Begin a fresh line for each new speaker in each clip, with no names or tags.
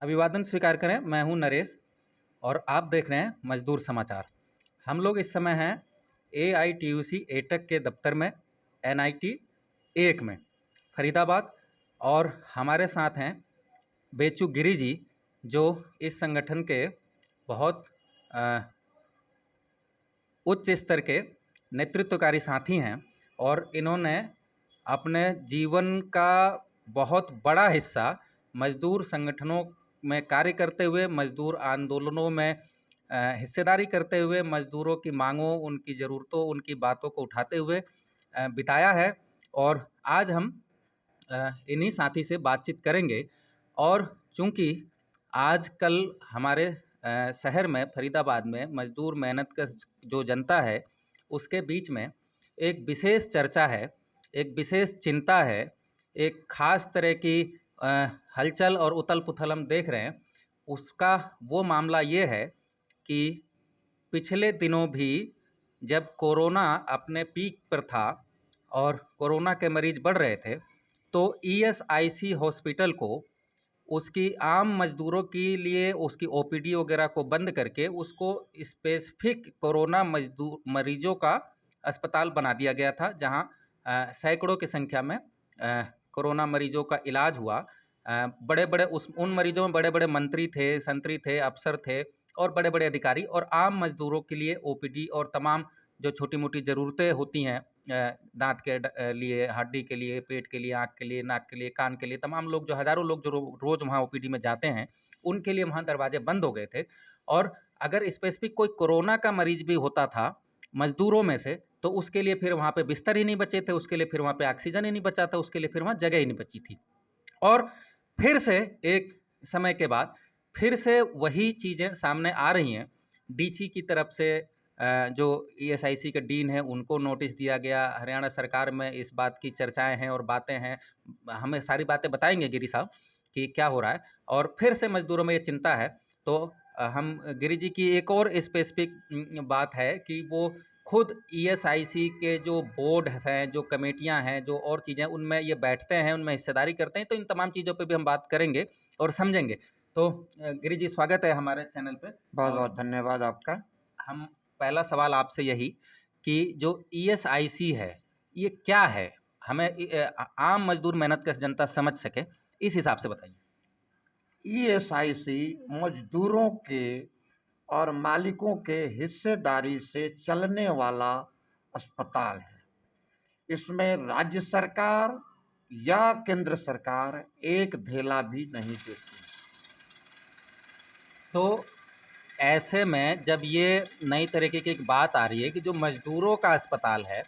अभिवादन स्वीकार करें। मैं हूं नरेश और आप देख रहे हैं मजदूर समाचार। हम लोग इस समय हैं AITUC एटक के दफ्तर में, NIT 1 में, फरीदाबाद। और हमारे साथ हैं बेचू गिरी जी, जो इस संगठन के बहुत उच्च स्तर के नेतृत्वकारी साथी हैं और इन्होंने अपने जीवन का बहुत बड़ा हिस्सा मजदूर संगठनों में कार्य करते हुए, मजदूर आंदोलनों में हिस्सेदारी करते हुए, मजदूरों की मांगों, उनकी ज़रूरतों, उनकी बातों को उठाते हुए बिताया है। और आज हम इन्हीं साथी से बातचीत करेंगे। और चूंकि आजकल हमारे शहर में, फरीदाबाद में, मजदूर मेहनत का जो जनता है उसके बीच में एक विशेष चर्चा है, एक विशेष चिंता है, एक खास तरह की हलचल और उथल पुथल हम देख रहे हैं। उसका वो मामला ये है कि पिछले दिनों भी जब कोरोना अपने पीक पर था और कोरोना के मरीज बढ़ रहे थे, तो ESIC हॉस्पिटल को उसकी आम मजदूरों के लिए उसकी OPD वगैरह को बंद करके उसको स्पेसिफिक कोरोना मजदूर मरीजों का अस्पताल बना दिया गया था, जहां सैकड़ों की संख्या में कोरोना मरीजों का इलाज हुआ। बड़े बड़े उन मरीजों में बड़े बड़े मंत्री थे, संतरी थे, अफसर थे और बड़े बड़े अधिकारी, और आम मजदूरों के लिए OPD और तमाम जो छोटी मोटी ज़रूरतें होती हैं, दांत के लिए, हड्डी के लिए, पेट के लिए, आँख के लिए, नाक के लिए, कान के लिए, तमाम लोग, जो हज़ारों लोग जो रोज़ वहाँ OPD में जाते हैं, उनके लिए वहाँ दरवाजे बंद हो गए थे। और अगर स्पेसिफिक कोई कोरोना का मरीज भी होता था मजदूरों में से, तो उसके लिए फिर वहाँ पे बिस्तर ही नहीं बचे थे, उसके लिए फिर वहाँ पे ऑक्सीजन ही नहीं बचा था, उसके लिए फिर वहाँ जगह ही नहीं बची थी। और फिर से एक समय के बाद फिर से वही चीज़ें सामने आ रही हैं। DC की तरफ से जो ESIC के डीन हैं उनको नोटिस दिया गया। हरियाणा सरकार में इस बात की चर्चाएं हैं और बातें हैं। हमें सारी बातें बताएंगे गिरी साहब कि क्या हो रहा है। और फिर से मजदूरों में ये चिंता है। तो हम गिरी जी की एक और स्पेसिफिक बात है कि वो खुद ESIC के जो बोर्ड हैं, जो कमेटियां हैं, जो और चीज़ें, उनमें ये बैठते हैं, उनमें हिस्सेदारी करते हैं। तो इन तमाम चीज़ों पे भी हम बात करेंगे और समझेंगे। तो गिरी जी, स्वागत है हमारे चैनल पे।
बहुत
और
बहुत धन्यवाद आपका।
हम पहला सवाल आपसे यही कि जो ESIC है ये क्या है, हमें आम मजदूर मेहनत कश जनता समझ सके, इस हिसाब से बताइए।
ESIC मजदूरों के और मालिकों के हिस्सेदारी से चलने वाला अस्पताल है। इसमें राज्य सरकार या केंद्र सरकार एक धेला भी नहीं देती।
तो ऐसे में जब ये नई तरीके की एक बात आ रही है कि जो मजदूरों का अस्पताल है,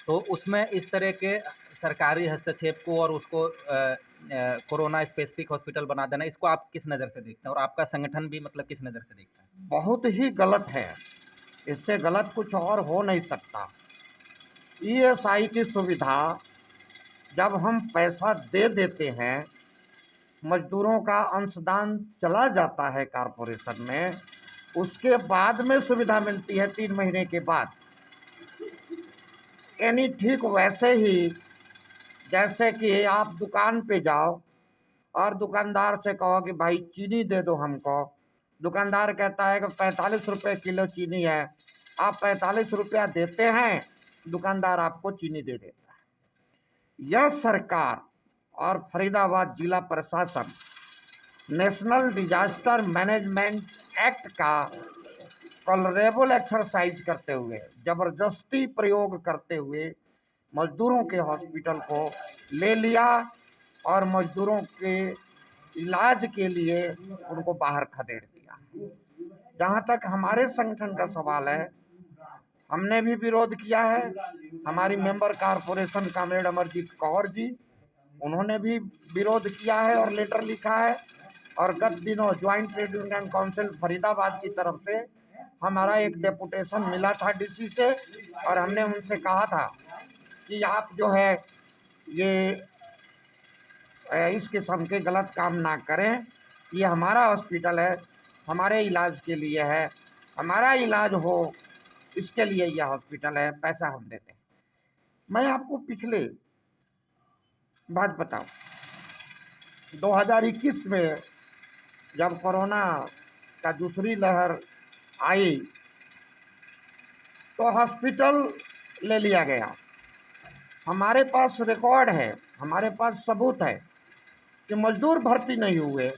तो उसमें इस तरह के सरकारी हस्तक्षेप को और उसको कोरोना स्पेसिफिक हॉस्पिटल बना देना, इसको आप किस नज़र से देखते हैं और आपका संगठन भी मतलब किस नज़र से देखता है?
बहुत ही गलत है। इससे गलत कुछ और हो नहीं सकता। ESI की सुविधा जब हम पैसा दे देते हैं, मजदूरों का अंशदान चला जाता है कारपोरेशन में, उसके बाद में सुविधा मिलती है 3 महीने के बाद। यानी ठीक वैसे ही जैसे कि आप दुकान पे जाओ और दुकानदार से कहो कि भाई चीनी दे दो हमको। दुकानदार कहता है कि 45 रुपये किलो चीनी है। आप 45 रुपया देते हैं, दुकानदार आपको चीनी दे देता है। यह सरकार और फरीदाबाद जिला प्रशासन नेशनल डिजास्टर मैनेजमेंट एक्ट का कॉलरेबल एक्सरसाइज करते हुए, जबरदस्ती प्रयोग करते हुए मजदूरों के हॉस्पिटल को ले लिया और मजदूरों के इलाज के लिए उनको बाहर खदेड़ दिया। जहाँ तक हमारे संगठन का सवाल है, हमने भी विरोध किया है। हमारी member corporation comrade Amarjeet Kaur ji, उन्होंने भी विरोध किया है और लेटर लिखा है। और गत दिनों joint trade union council Faridabad की तरफ से हमारा एक डेपुटेशन मिला था DC से, और हमने उनसे कहा था कि आप जो है ये इस किस्म के गलत काम ना करें। ये हमारा हॉस्पिटल है, हमारे इलाज के लिए है, हमारा इलाज हो इसके लिए यह हॉस्पिटल है, पैसा हम देते हैं। मैं आपको पिछले बात बताऊं, 2021 में जब कोरोना का दूसरी लहर आई तो हॉस्पिटल ले लिया गया। हमारे पास रिकॉर्ड है, हमारे पास सबूत है कि मजदूर भर्ती नहीं हुए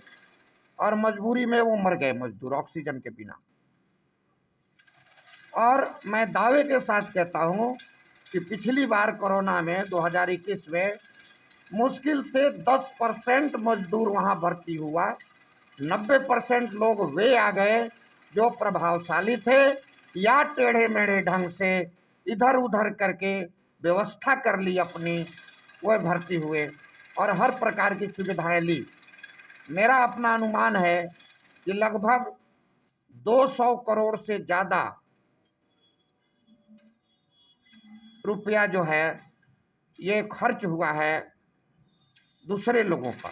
और मजबूरी में वो मर गए मजदूर ऑक्सीजन के बिना। और मैं दावे के साथ कहता हूं कि पिछली बार कोरोना में 2021 में मुश्किल से 10% मजदूर वहां भर्ती हुआ। 90% लोग वे आ गए जो प्रभावशाली थे या टेढ़े मेढ़े ढंग से इधर उधर करके व्यवस्था कर ली अपनी, वह भर्ती हुए और हर प्रकार की सुविधाएं ली। मेरा अपना अनुमान है कि लगभग 200 करोड़ से ज़्यादा रुपया जो है ये खर्च हुआ है दूसरे लोगों पर।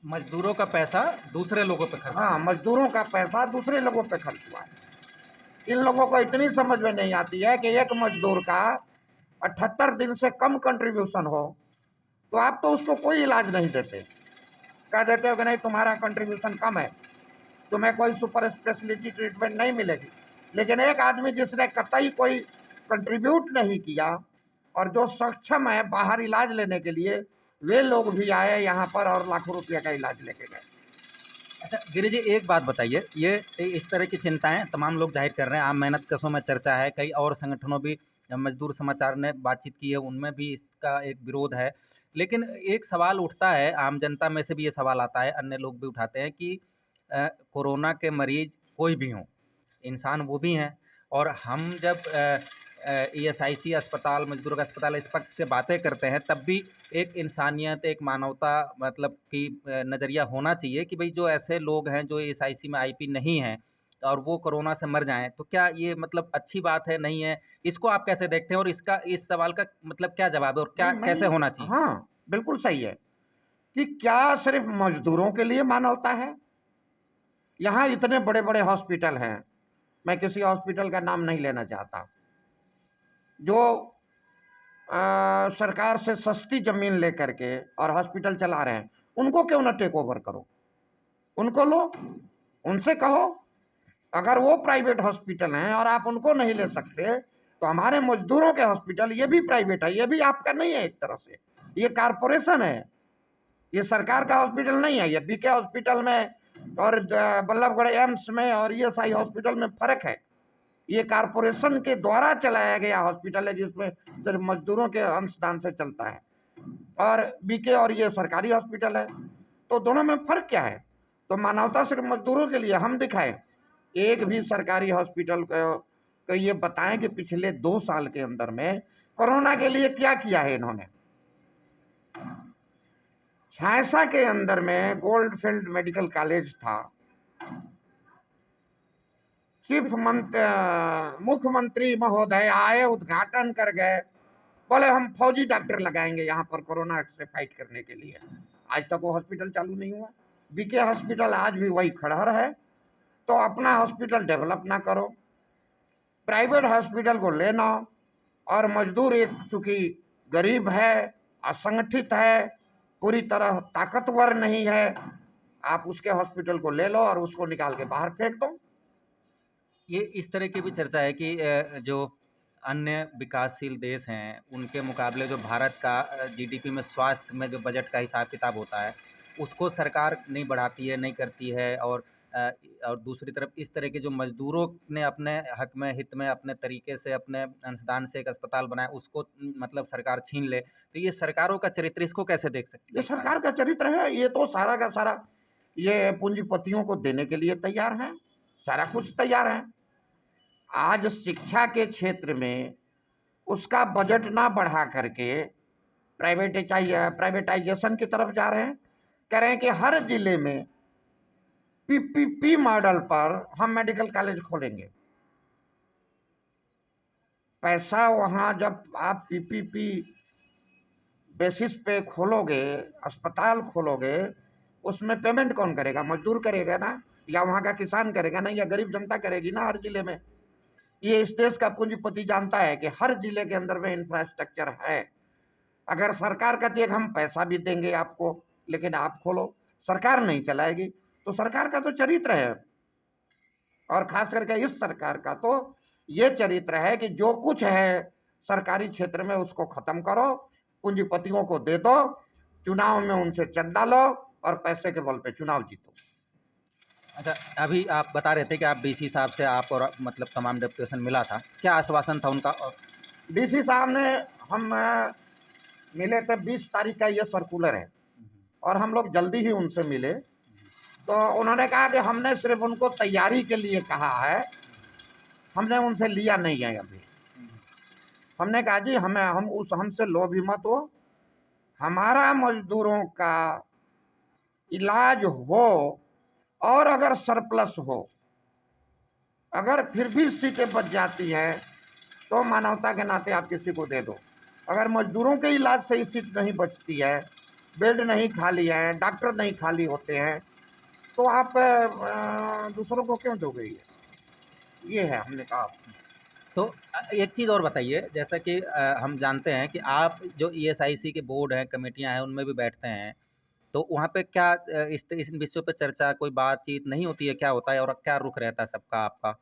मजदूरों का पैसा दूसरे लोगों पे खर्च।
हाँ, मजदूरों का पैसा दूसरे लोगों पे खर्च हुआ है। इन लोगों को इतनी समझ में नहीं आती है कि एक मजदूर का 78 दिन से कम कंट्रीब्यूशन हो तो आप तो उसको कोई इलाज नहीं देते, कह देते हो कि नहीं तुम्हारा कंट्रीब्यूशन कम है, तुम्हें कोई सुपर स्पेशलिटी ट्रीटमेंट नहीं मिलेगी। लेकिन एक आदमी जिसने कतई कोई कंट्रीब्यूट नहीं किया और जो सक्षम है बाहर इलाज लेने के लिए, वे लोग भी आए यहाँ पर और लाखों रुपये का इलाज लेके गए।
अच्छा गिरीश जी, एक बात बताइए, ये इस तरह की चिंताएं तमाम लोग जाहिर कर रहे हैं, आम मेहनत कशों में चर्चा है, कई और संगठनों भी, मजदूर समाचार ने बातचीत की है, उनमें भी इसका एक विरोध है। लेकिन एक सवाल उठता है, आम जनता में से भी ये सवाल आता है, अन्य लोग भी उठाते हैं कि कोरोना के मरीज कोई भी हों, इंसान वो भी हैं, और हम जब ESIC अस्पताल, मजदूरों का अस्पताल, इस पक्ष से बातें करते हैं, तब भी एक इंसानियत, एक मानवता मतलब कि नज़रिया होना चाहिए कि भाई जो ऐसे लोग हैं जो ESIC में IP नहीं हैं और वो कोरोना से मर जाएं, तो क्या ये मतलब अच्छी बात है, नहीं है? इसको आप कैसे देखते हैं और इसका, इस सवाल का मतलब क्या जवाब है और क्या कैसे होना चाहिए?
हाँ, बिल्कुल सही है कि क्या सिर्फ मजदूरों के लिए मानवता है? यहाँ इतने बड़े बड़े हॉस्पिटल हैं, मैं किसी हॉस्पिटल का नाम नहीं लेना चाहता, जो सरकार से सस्ती जमीन लेकर के और हॉस्पिटल चला रहे हैं, उनको क्यों ना टेक ओवर करो, उनको लो, उनसे कहो। अगर वो प्राइवेट हॉस्पिटल हैं और आप उनको नहीं ले सकते तो हमारे मजदूरों के हॉस्पिटल, ये भी प्राइवेट है, ये भी आपका नहीं है, एक तरह से ये कारपोरेशन है, ये सरकार का हॉस्पिटल नहीं है। ये बीके हॉस्पिटल में और बल्लभगढ़ एम्स में और ESI हॉस्पिटल में फर्क है। ये कारपोरेशन के द्वारा चलाया गया हॉस्पिटल है जिसमें सिर्फ मजदूरों के अंशदान से चलता है, और बीके और ये सरकारी हॉस्पिटल है। तो दोनों में फर्क क्या है? तो मानवता सिर्फ मजदूरों के लिए हम दिखाएं। एक भी सरकारी हॉस्पिटल को ये बताएं कि पिछले 2 साल के अंदर में कोरोना के लिए क्या किया है इन्होंने। झांसा के अंदर में गोल्डफील्ड मेडिकल कॉलेज था, मुख्यमंत्री महोदय आए, उद्घाटन कर गए, बोले हम फौजी डॉक्टर लगाएंगे यहाँ पर कोरोना से फाइट करने के लिए। आज तक वो हॉस्पिटल चालू नहीं हुआ। बीके हॉस्पिटल आज भी वही खड़हर है। तो अपना हॉस्पिटल डेवलप ना करो, प्राइवेट हॉस्पिटल को लेना, और मजदूर एक चूंकि गरीब है, असंगठित है, पूरी तरह ताकतवर नहीं है, आप उसके हॉस्पिटल को ले लो और उसको निकाल के बाहर फेंक दो।
ये इस तरह की भी चर्चा है कि जो अन्य विकासशील देश हैं उनके मुकाबले जो भारत का GDP में स्वास्थ्य में जो बजट का हिसाब किताब होता है उसको सरकार नहीं बढ़ाती है, नहीं करती है, और दूसरी तरफ इस तरह के जो मजदूरों ने अपने हक में, हित में, अपने तरीके से, अपने अंशदान से एक अस्पताल बनाया, उसको मतलब सरकार छीन ले, तो ये सरकारों का चरित्र, इसको कैसे देख सकते
ये
हैं?
सरकार का चरित्र है। ये तो सारा का सारा ये पूंजीपतियों को देने के लिए तैयार है, सारा कुछ तैयार है। आज शिक्षा के क्षेत्र में उसका बजट ना बढ़ा करके प्राइवेटाइजेशन की तरफ जा रहे हैं। कह रहे हैं कि हर जिले में PPP मॉडल पर हम मेडिकल कॉलेज खोलेंगे। पैसा वहां जब आप PPP बेसिस पे खोलोगे, अस्पताल खोलोगे, उसमें पेमेंट कौन करेगा? मजदूर करेगा ना, या वहां का किसान करेगा ना, या गरीब जनता करेगी ना हर जिले में। ये इस देश का पूंजीपति जानता है कि हर जिले के अंदर में इंफ्रास्ट्रक्चर है। अगर सरकार कहती है कि हम पैसा भी देंगे आपको, लेकिन आप खोलो, सरकार नहीं चलाएगी। तो सरकार का तो चरित्र है, और खास करके इस सरकार का तो ये चरित्र है कि जो कुछ है सरकारी क्षेत्र में उसको खत्म करो, पूंजीपतियों को दे दो, चुनाव में उनसे चंदा लो और पैसे के बल पे चुनाव जीतो।
अच्छा, अभी आप बता रहे थे कि आप डीसी साहब से आप और मतलब तमाम डेपुटेशन मिला था, क्या आश्वासन था उनका?
डीसी साहब ने, हम मिले थे 20 तारीख का ये सर्कुलर है, और हम लोग जल्दी ही उनसे मिले। तो उन्होंने कहा कि हमने सिर्फ उनको तैयारी के लिए कहा है, हमने उनसे लिया नहीं है अभी। हमने कहा जी हमसे लोभी मत हो, हमारा मजदूरों का इलाज हो, और अगर सरप्लस हो, अगर फिर भी सीटें बच जाती हैं तो मानवता के नाते आप किसी को दे दो। अगर मजदूरों के इलाज से ही सीट नहीं बचती है, बेड नहीं खाली है, डॉक्टर नहीं खाली होते हैं, तो आप दूसरों को क्यों दोगे? ये है, हमने कहा।
तो एक चीज़ और बताइए, जैसा कि हम जानते हैं कि आप जो ईएसआईसी के बोर्ड हैं, कमेटियां हैं, उनमें भी बैठते हैं, तो वहाँ पे क्या इस विषयों पे चर्चा, कोई बातचीत नहीं होती है? क्या होता है और क्या रुख रहता है सबका आपका?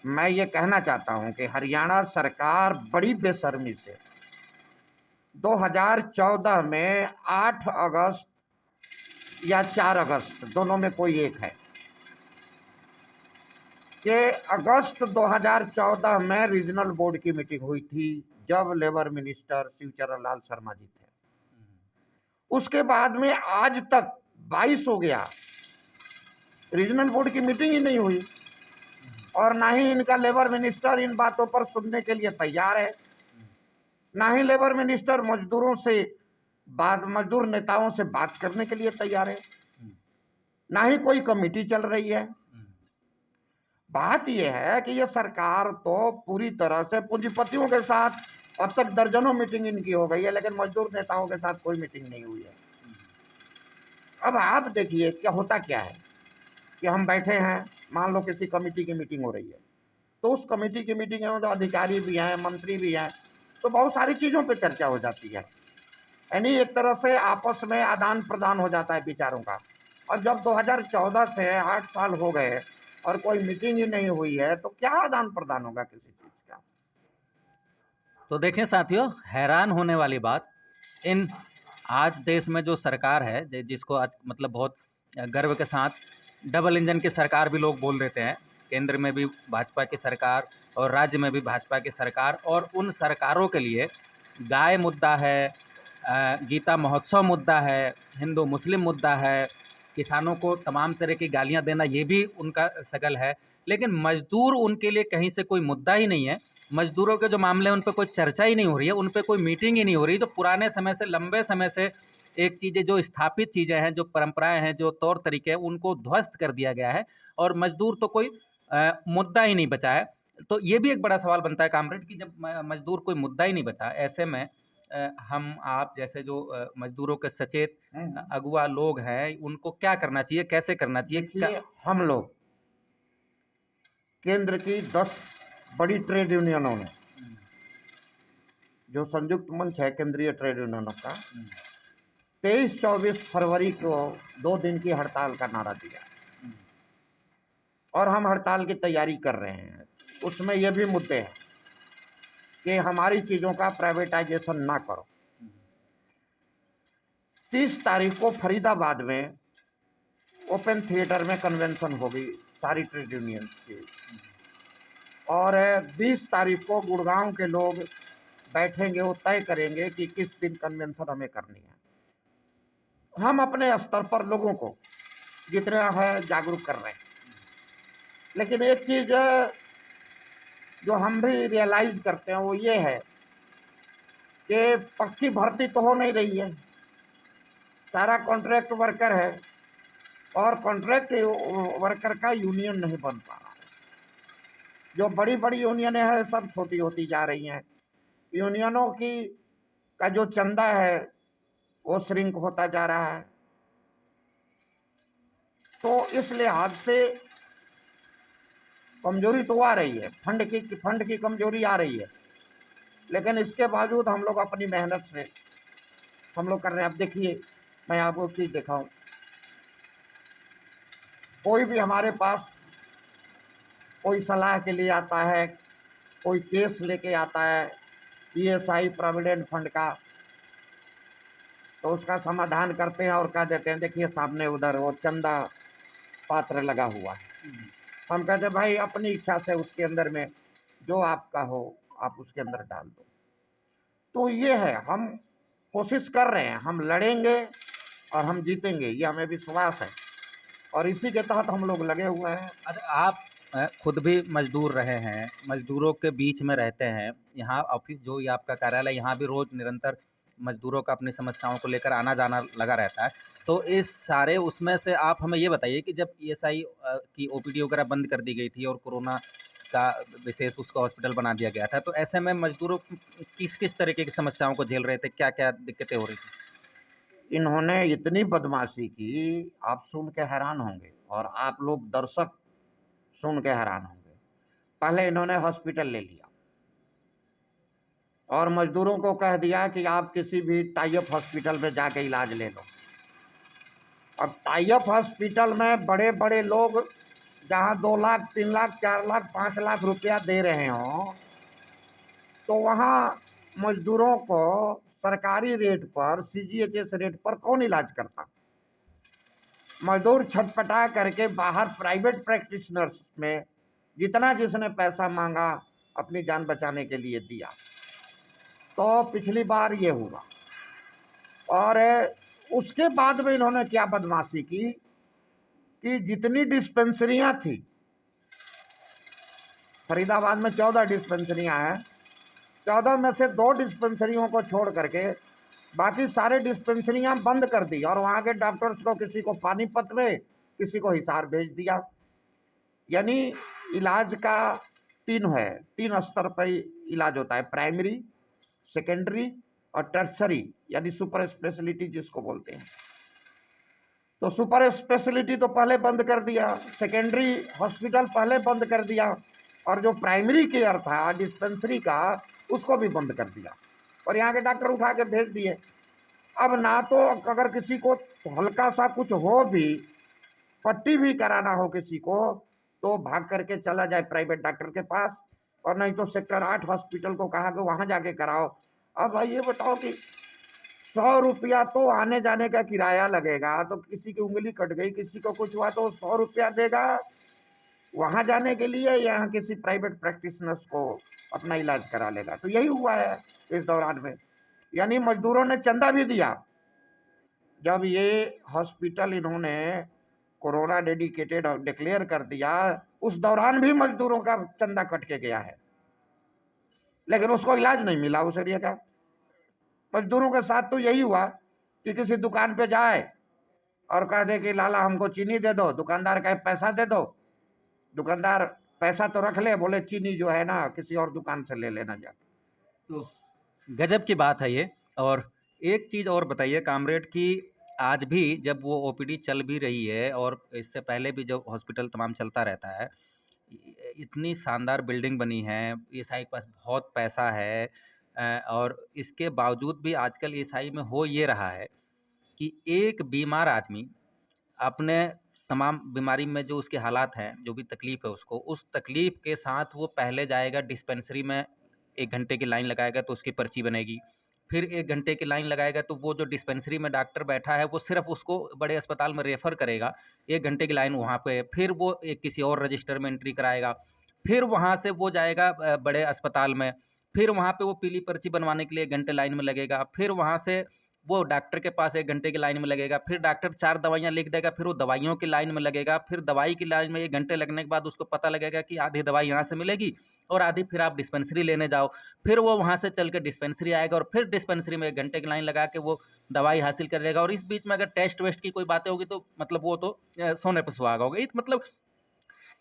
मैं ये कहना चाहता हूं कि हरियाणा सरकार बड़ी बेशर्मी से 2014 में 8 अगस्त या 4 अगस्त, दोनों में कोई एक है, कि अगस्त 2014 में रीजनल बोर्ड की मीटिंग हुई थी, जब लेबर मिनिस्टर शिवचरण लाल शर्मा जी थे। उसके बाद में आज तक 22 हो गया, रीजनल बोर्ड की मीटिंग ही नहीं हुई, और ना ही इनका लेबर मिनिस्टर इन बातों पर सुनने के लिए तैयार है, ना ही लेबर मिनिस्टर मजदूरों से मजदूर नेताओं से बात करने के लिए तैयार है, ना ही कोई कमेटी चल रही है। बात यह है कि ये सरकार तो पूरी तरह से पूंजीपतियों के साथ, अब तक दर्जनों मीटिंग इनकी हो गई है, लेकिन मजदूर नेताओं के साथ कोई मीटिंग नहीं हुई है। अब आप देखिए क्या होता क्या है कि हम बैठे हैं, मान लो किसी कमेटी की मीटिंग हो रही है, तो उस कमेटी की मीटिंग में तो अधिकारी भी हैं, मंत्री भी हैं, तो बहुत सारी चीज़ों पे चर्चा हो जाती है, यानी एक तरह से आपस में आदान प्रदान हो जाता है विचारों का। और जब 2014 से 8 साल हो गए और कोई मीटिंग ही नहीं हुई है, तो क्या आदान प्रदान होगा किसी चीज़ का?
तो देखें साथियों, हैरान होने वाली बात, इन आज देश में जो सरकार है, जिसको आज मतलब बहुत गर्व के साथ डबल इंजन की सरकार भी लोग बोल देते हैं, केंद्र में भी भाजपा की सरकार और राज्य में भी भाजपा की सरकार, और उन सरकारों के लिए गाय मुद्दा है, गीता महोत्सव मुद्दा है, हिंदू मुस्लिम मुद्दा है, किसानों को तमाम तरह की गालियां देना ये भी उनका शगल है, लेकिन मजदूर उनके लिए कहीं से कोई मुद्दा ही नहीं है। मजदूरों के जो मामले हैं उन पे कोई चर्चा ही नहीं हो रही है, उन पे कोई मीटिंग ही नहीं हो रही। जो पुराने समय से, लंबे समय से एक चीज़ें, जो स्थापित चीज़ें हैं, जो परंपराएं हैं, जो तौर तरीके हैं, उनको ध्वस्त कर दिया गया है, और मजदूर तो कोई मुद्दा ही नहीं बचा है। तो ये भी एक बड़ा सवाल बनता है कामरेड कि जब मजदूर कोई मुद्दा ही नहीं बचा, ऐसे में हम आप जैसे जो मजदूरों के सचेत अगुआ लोग हैं, उनको क्या करना चाहिए, कैसे करना चाहिए?
देखिए, हम लोग केंद्र की 10 बड़ी ट्रेड यूनियनों ने, जो संयुक्त मंच है केंद्रीय ट्रेड यूनियनों का, 23-24 फरवरी को 2 दिन की हड़ताल का नारा दिया, और हम हड़ताल की तैयारी कर रहे हैं। उसमें ये भी मुद्दे हैं कि हमारी चीज़ों का प्राइवेटाइजेशन ना करो। 30 तारीख को फरीदाबाद में ओपन थिएटर में कन्वेंशन होगी सारी ट्रेड यूनियन की, और 20 तारीख को गुड़गांव के लोग बैठेंगे, वो तय करेंगे कि किस दिन कन्वेंशन हमें करनी है। हम अपने स्तर पर लोगों को जितना है जागरूक कर रहे हैं, लेकिन एक चीज़ जो हम भी रियलाइज करते हैं वो ये है कि पक्की भर्ती तो हो नहीं रही है, सारा कॉन्ट्रैक्ट वर्कर है, और कॉन्ट्रैक्ट वर्कर का यूनियन नहीं बन पा रहा है। जो बड़ी बड़ी यूनियनें हैं सब छोटी होती जा रही हैं, यूनियनों की का जो चंदा है वो श्रिंक होता जा रहा है। तो इस लिहाज से कमजोरी तो आ रही है, फंड की कमजोरी आ रही है, लेकिन इसके बावजूद हम लोग अपनी मेहनत से हम लोग कर रहे हैं। अब देखिए, मैं आपको चीज़ दिखाऊं, कोई भी हमारे पास कोई सलाह के लिए आता है, कोई केस लेके आता है ईएसआई प्रोविडेंट फंड का, तो उसका समाधान करते हैं और कह देते हैं देखिए सामने उधर वो चंदा पात्र लगा हुआ है। हम कहते हैं भाई अपनी इच्छा से उसके अंदर में जो आपका हो आप उसके अंदर डाल दो। तो ये है, हम कोशिश कर रहे हैं, हम लड़ेंगे और हम जीतेंगे, ये हमें विश्वास है और इसी के तहत हम लोग लगे हुए हैं।
अच्छा, आप खुद भी मजदूर रहे हैं, मजदूरों के बीच में रहते हैं, यहाँ ऑफिस जो ये आपका कार्यालय, यहाँ भी रोज निरंतर मजदूरों का अपनी समस्याओं को लेकर आना जाना लगा रहता है। तो इस सारे उसमें से आप हमें ये बताइए कि जब ईएसआई की ओपीडी वगैरह बंद कर दी गई थी और कोरोना का विशेष उसका हॉस्पिटल बना दिया गया था, तो ऐसे में मजदूरों किस किस तरीके की समस्याओं को झेल रहे थे, क्या क्या दिक्कतें हो रही थी?
इन्होंने इतनी बदमाशी की, आप सुन के हैरान होंगे और आप लोग दर्शक सुन के हैरान होंगे। पहले इन्होंने हॉस्पिटल ले लिया और मजदूरों को कह दिया कि आप किसी भी टाई अप हॉस्पिटल में जाके इलाज ले लो। अब टाई अप हॉस्पिटल में बड़े बड़े लोग जहाँ 2 लाख 3 लाख 4 लाख 5 लाख रुपया दे रहे हों, तो वहाँ मजदूरों को सरकारी रेट पर, सीजीएचएस रेट पर कौन इलाज करता? मजदूर छटपटा करके बाहर प्राइवेट प्रैक्टिशनर्स में जितना जिसने पैसा मांगा अपनी जान बचाने के लिए दिया। तो पिछली बार ये हुआ और उसके बाद में इन्होंने क्या बदमाशी की कि जितनी डिस्पेंसरियां थी, फरीदाबाद में 14 डिस्पेंसरियां हैं, 14 में से 2 डिस्पेंसरियों को छोड़ करके बाकी सारे डिस्पेंसरियां बंद कर दी और वहाँ के डॉक्टर्स को किसी को पानीपत में, किसी को हिसार भेज दिया। यानी इलाज का 3 स्तर पर इलाज होता है, प्राइमरी, सेकेंडरी और टर्सरी, यानी सुपर स्पेशलिटी जिसको बोलते हैं। तो सुपर स्पेशलिटी तो पहले बंद कर दिया, सेकेंडरी हॉस्पिटल पहले बंद कर दिया और जो प्राइमरी केयर था डिस्पेंसरी का उसको भी बंद कर दिया और यहाँ के डॉक्टर उठा के भेज दिए। अब ना तो अगर किसी को हल्का सा कुछ हो भी, पट्टी भी कराना हो किसी को, तो भाग करके चला जाए प्राइवेट डॉक्टर के पास, और नहीं तो सेक्टर 8 हॉस्पिटल को कहा कि वहाँ जाके कराओ। अब भाई ये बताओ कि 100 रुपया तो आने जाने का किराया लगेगा, तो किसी की उंगली कट गई, किसी को कुछ हुआ तो 100 रुपया देगा वहाँ जाने के लिए, यहाँ किसी प्राइवेट प्रैक्टिशनर्स को अपना इलाज करा लेगा। तो यही हुआ है इस दौरान में, यानी मजदूरों ने चंदा भी दिया। जब ये हॉस्पिटल इन्होंने कोरोना डेडिकेटेड डिक्लेयर कर दिया, उस दौरान भी मजदूरों का चंदा कट के गया है, लेकिन उसको इलाज नहीं मिला उस एरिया का। मजदूरों के साथ तो यही हुआ कि किसी दुकान पे जाए और कह दे कि लाला हमको चीनी दे दो, दुकानदार कहे पैसा दे दो, दुकानदार पैसा तो रख ले, बोले चीनी जो है ना किसी और दुकान से ले लेना जा।
तो गजब की बात है ये। और एक चीज़ और बताइए कामरेड कि आज भी जब वो ओपीडी चल भी रही है और इससे पहले भी जब हॉस्पिटल तमाम चलता रहता है, इतनी शानदार बिल्डिंग बनी है, ईएसआई के पास बहुत पैसा है, और इसके बावजूद भी आजकल ईएसआई में हो ये रहा है कि एक बीमार आदमी अपने तमाम बीमारी में जो उसके हालात हैं, जो भी तकलीफ़ है उसको, उस तकलीफ़ के साथ वो पहले जाएगा डिस्पेंसरी में, 1 घंटे की लाइन लगाएगा तो उसकी पर्ची बनेगी। फिर 1 घंटे की लाइन लगाएगा तो वो जो डिस्पेंसरी में डॉक्टर बैठा है वो सिर्फ़ उसको बड़े अस्पताल में रेफ़र करेगा। 1 घंटे की लाइन वहाँ पे, फिर वो एक किसी और रजिस्टर में एंट्री कराएगा। फिर वहाँ से वो जाएगा बड़े अस्पताल में, फिर वहाँ पे वो पीली पर्ची बनवाने के लिए 1 घंटे लाइन में लगेगा। फिर वहाँ से वो डॉक्टर के पास 1 घंटे की लाइन में लगेगा, फिर डॉक्टर 4 दवाइयाँ लिख देगा, फिर वो दवाइयों की लाइन में लगेगा, फिर दवाई की लाइन में 1 घंटे लगने के बाद उसको पता लगेगा कि आधी दवाई यहाँ से मिलेगी और आधी फिर आप डिस्पेंसरी लेने जाओ। फिर वो वहाँ से चल के डिस्पेंसरी आएगा और फिर डिस्पेंसरी में 1 घंटे की लाइन लगा के वो दवाई हासिल करेगा, और इस बीच में अगर टेस्ट-वेस्ट की कोई बातें होगी तो मतलब वो तो सोने पे सुहागा होगा। मतलब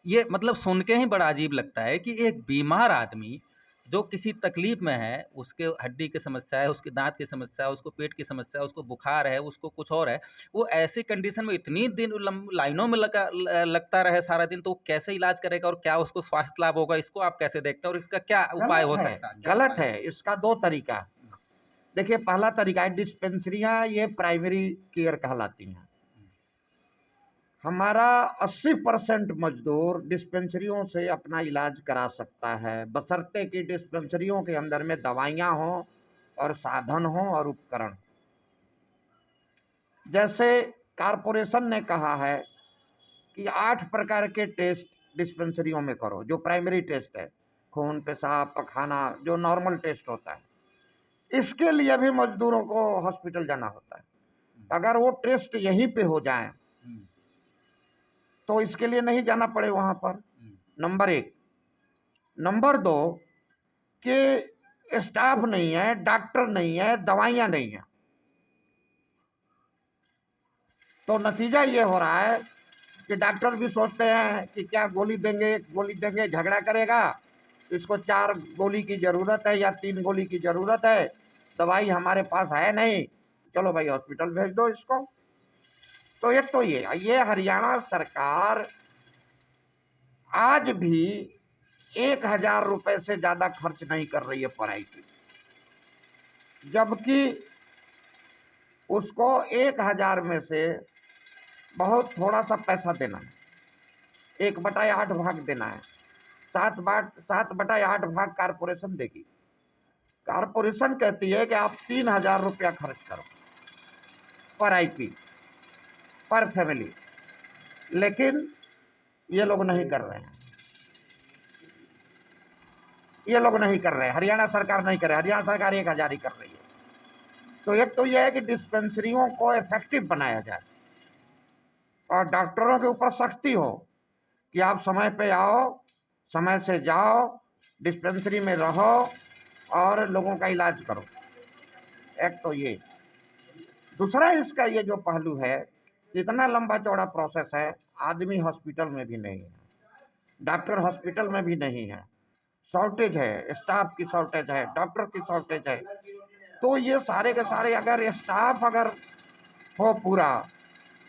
ये मतलब सुन के ही बड़ा अजीब लगता है कि एक बीमार आदमी जो किसी तकलीफ में है, उसके हड्डी की समस्या है, उसकी दाँत की समस्या है, उसको पेट की समस्या है, उसको बुखार है, उसको कुछ और है, वो ऐसी कंडीशन में इतनी दिन लाइनों में लगता रहे सारा दिन, तो वो कैसे इलाज करेगा और क्या उसको स्वास्थ्य लाभ होगा, इसको आप कैसे देखते हैं और इसका क्या उपाय हो सकता है?
गलत है, इसका 2 तरीका। देखिए, पहला तरीका है डिस्पेंसरियां, ये प्राइमरी केयर कहलाती हैं। हमारा 80% मजदूर डिस्पेंसरियों से अपना इलाज करा सकता है, बशर्ते कि डिस्पेंसरियों के अंदर में दवाइयाँ हों और साधन हों और उपकरण। जैसे कारपोरेशन ने कहा है कि 8 प्रकार के टेस्ट डिस्पेंसरियों में करो, जो प्राइमरी टेस्ट है, खून, पेशाब, पखाना, जो नॉर्मल टेस्ट होता है। इसके लिए भी मजदूरों को हॉस्पिटल जाना होता है। अगर वो टेस्ट यहीं पे हो जाए तो इसके लिए नहीं जाना पड़े वहां पर, नंबर 1। नंबर 2 कि स्टाफ नहीं है, डॉक्टर नहीं है, दवाइयां नहीं है, तो नतीजा ये हो रहा है कि डॉक्टर भी सोचते हैं कि क्या गोली देंगे, एक गोली देंगे, झगड़ा करेगा, इसको 4 गोली की जरूरत है या 3 गोली की जरूरत है, दवाई हमारे पास है नहीं, चलो भाई हॉस्पिटल भेज दो इसको। तो एक तो ये हरियाणा सरकार आज भी 1000 रुपए से ज्यादा खर्च नहीं कर रही है पढ़ाई की, जबकि उसको 1000 में से बहुत थोड़ा सा पैसा देना है, 1/8 भाग देना है। 7/8 भाग कारपोरेशन देगी। कारपोरेशन कहती है कि आप 3000 रुपया खर्च करो पर आईपी, पर फैमिली, लेकिन ये लोग नहीं कर रहे हैं, ये लोग नहीं कर रहे हैं, हरियाणा सरकार नहीं कर रही है, हरियाणा सरकार 1000 ही कर रही है। तो एक तो यह है कि डिस्पेंसरियों को इफेक्टिव बनाया जाए और डॉक्टरों के ऊपर सख्ती हो कि आप समय पे आओ, समय से जाओ, डिस्पेंसरी में रहो और लोगों का इलाज करो। एक तो ये। दूसरा इसका ये जो पहलू है, इतना लंबा चौड़ा प्रोसेस है, आदमी हॉस्पिटल में भी नहीं है, डॉक्टर हॉस्पिटल में भी नहीं है, शॉर्टेज है, स्टाफ की शॉर्टेज है, डॉक्टर की शॉर्टेज है। तो ये सारे के सारे अगर स्टाफ अगर हो पूरा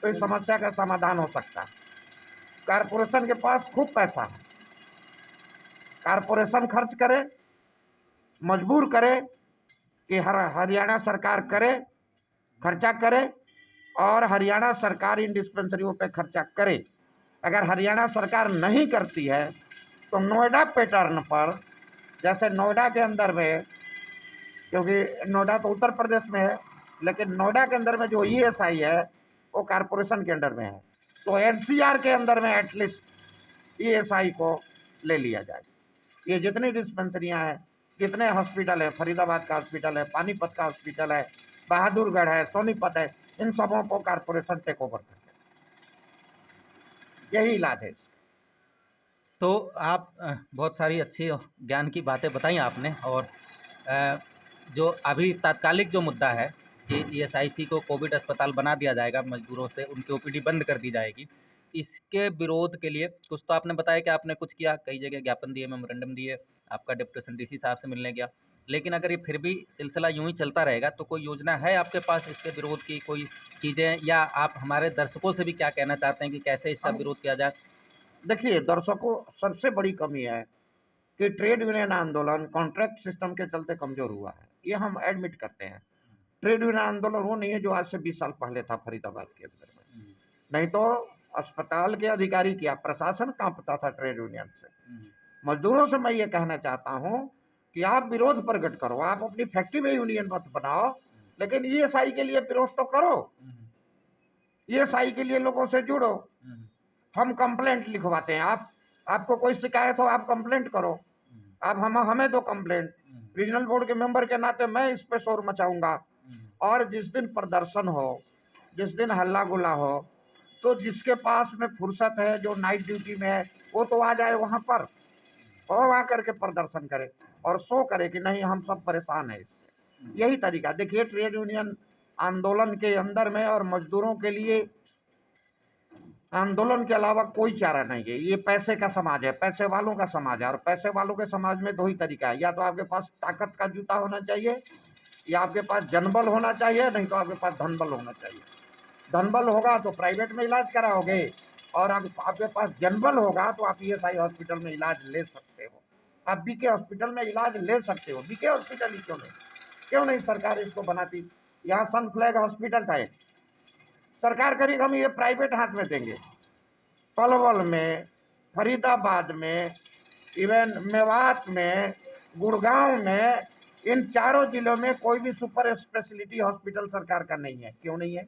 तो इस समस्या का समाधान हो सकता है। कारपोरेशन के पास खूब पैसा है, कारपोरेशन खर्च करे, मजबूर करे कि हरियाणा सरकार करे, खर्चा करे, और हरियाणा सरकार इन डिस्पेंसरियों पे खर्चा करे। अगर हरियाणा सरकार नहीं करती है तो नोएडा पैटर्न पर, जैसे नोएडा के अंदर में, क्योंकि नोएडा तो उत्तर प्रदेश में है, लेकिन नोएडा के अंदर में जो ईएसआई है वो कारपोरेशन के अंडर में है, तो एनसीआर के अंदर में एटलीस्ट ईएसआई को ले लिया जाए। ये जितनी डिस्पेंसरियां हैं, जितने हॉस्पिटल है, फरीदाबाद का हॉस्पिटल है, पानीपत का हॉस्पिटल है, बहादुरगढ़ है, सोनीपत है, इन सबों को कारपोरेशन टेक ओवर करते हैं। यही इलाज है।
तो आप बहुत सारी अच्छी ज्ञान की बातें बताई आपने, और जो अभी तात्कालिक जो मुद्दा है कि ईएसआईसी को कोविड अस्पताल बना दिया जाएगा, मजदूरों से उनकी ओपीडी बंद कर दी जाएगी, इसके विरोध के लिए कुछ तो आपने बताया कि आपने कुछ किया, कई जगह ज्ञापन दिए, मेमोरेंडम दिए, आपका डिप्टी डीसी साहब से मिलने गया, लेकिन अगर ये फिर भी सिलसिला यूं ही चलता रहेगा तो कोई योजना है आपके पास इसके विरोध की, कोई चीज़ें, या आप हमारे दर्शकों से भी क्या कहना चाहते हैं कि कैसे इसका विरोध किया जाए?
देखिए दर्शकों, सबसे बड़ी कमी है कि ट्रेड यूनियन आंदोलन कॉन्ट्रैक्ट सिस्टम के चलते कमजोर हुआ है, ये हम एडमिट करते हैं। ट्रेड यूनियन आंदोलन वो नहीं है जो आज से 20 साल पहले था फरीदाबाद के अंदर में, नहीं तो अस्पताल के अधिकारी क्या, प्रशासन कांपता था ट्रेड यूनियन से। मजदूरों से मैं ये कहना चाहता हूँ कि आप विरोध प्रकट करो, आप अपनी फैक्ट्री में यूनियन मत बनाओ, लेकिन ईएसआई के लिए विरोध तो करो, ईएसआई के लिए लोगों से जुड़ो। हम कंप्लेंट लिखवाते हैं, आपको कोई शिकायत हो आप कंप्लेंट करो, आप हमें दो कंप्लेंट, रीजनल बोर्ड के मेंबर के नाते मैं इस पे शोर मचाऊंगा, और जिस दिन प्रदर्शन हो, जिस दिन हल्ला गुल्ला हो, तो जिसके पास में फुर्सत है, जो नाइट ड्यूटी में है, वो तो आ जाए वहां पर और वहां करके प्रदर्शन करे और शो करे कि नहीं हम सब परेशान है इससे। यही तरीका। देखिए ट्रेड यूनियन आंदोलन के अंदर में और मजदूरों के लिए आंदोलन के अलावा कोई चारा नहीं है। ये पैसे का समाज है, पैसे वालों का समाज है, और पैसे वालों के समाज में 2 ही तरीका है, या तो आपके पास ताकत का जूता होना चाहिए, या आपके पास जनबल होना चाहिए, नहीं तो आपके पास धनबल होना चाहिए। धनबल होगा तो प्राइवेट में इलाज कराओगे, और आपके पास जनबल होगा तो आप ईएसआई हॉस्पिटल में इलाज ले सकते हो, आप बीके हॉस्पिटल में इलाज ले सकते हो। बीके हॉस्पिटल ही क्यों नहीं सरकार इसको बनाती। यहाँ सन फ्लैग हॉस्पिटल था, सरकार करेगी हम ये प्राइवेट हाथ में देंगे, पलवल में, फरीदाबाद में, इवन मेवात में, गुड़गांव में, इन चारों जिलों में कोई भी सुपर स्पेशलिटी हॉस्पिटल सरकार का नहीं है। क्यों नहीं है?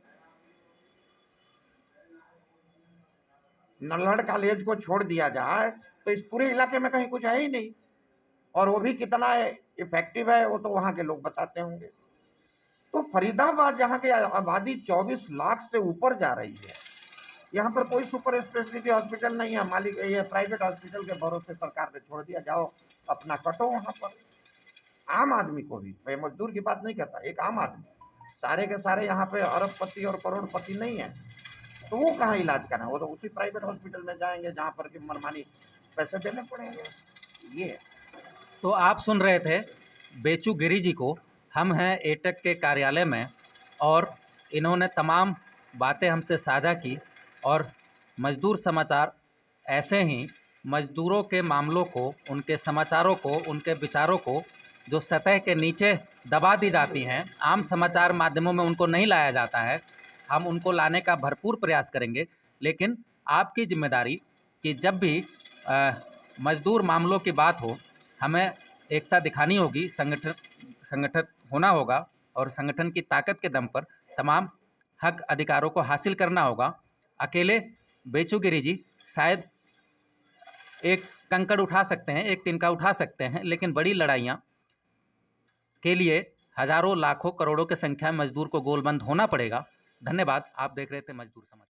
नल्हड़ कॉलेज को छोड़ दिया जाए तो इस पूरे इलाके में कहीं कुछ है ही नहीं, और वो भी कितना इफेक्टिव है वो तो वहां के लोग बताते होंगे। तो फरीदाबाद जहां की आबादी 24 लाख से ऊपर जा रही है, यहाँ पर कोई सुपर स्पेशलिटी हॉस्पिटल नहीं है। मालिक ये प्राइवेट हॉस्पिटल के भरोसे सरकार ने छोड़ दिया, जाओ अपना कटो वहां पर। आम आदमी को भी, मैं मजदूर की बात नहीं करता, एक आम आदमी, सारे के सारे यहाँ पे अरबपति और करोड़पति नहीं है, तो वो कहाँ इलाज कराएं? वो तो उसी प्राइवेट हॉस्पिटल में जाएंगे जहाँ पर कि मनमानी पैसे देने पड़ेंगे। ये
तो आप सुन रहे थे बेचू गिरी जी को। हम हैं एटक के कार्यालय में और इन्होंने तमाम बातें हमसे साझा की। और मजदूर समाचार ऐसे ही मजदूरों के मामलों को, उनके समाचारों को, उनके विचारों को जो सतह के नीचे दबा दी जाती हैं, आम समाचार माध्यमों में उनको नहीं लाया जाता है, हम उनको लाने का भरपूर प्रयास करेंगे। लेकिन आपकी जिम्मेदारी कि जब भी मजदूर मामलों की बात हो, हमें एकता दिखानी होगी, संगठित होना होगा और संगठन की ताकत के दम पर तमाम हक अधिकारों को हासिल करना होगा। अकेले बेचू गिरी जी शायद एक कंकड़ उठा सकते हैं, एक तिनका उठा सकते हैं, लेकिन बड़ी लड़ाइयाँ के लिए हजारों, लाखों, करोड़ों की संख्या में मजदूर को गोलबंद होना पड़ेगा। धन्यवाद। आप देख रहे थे मजदूर समाचार।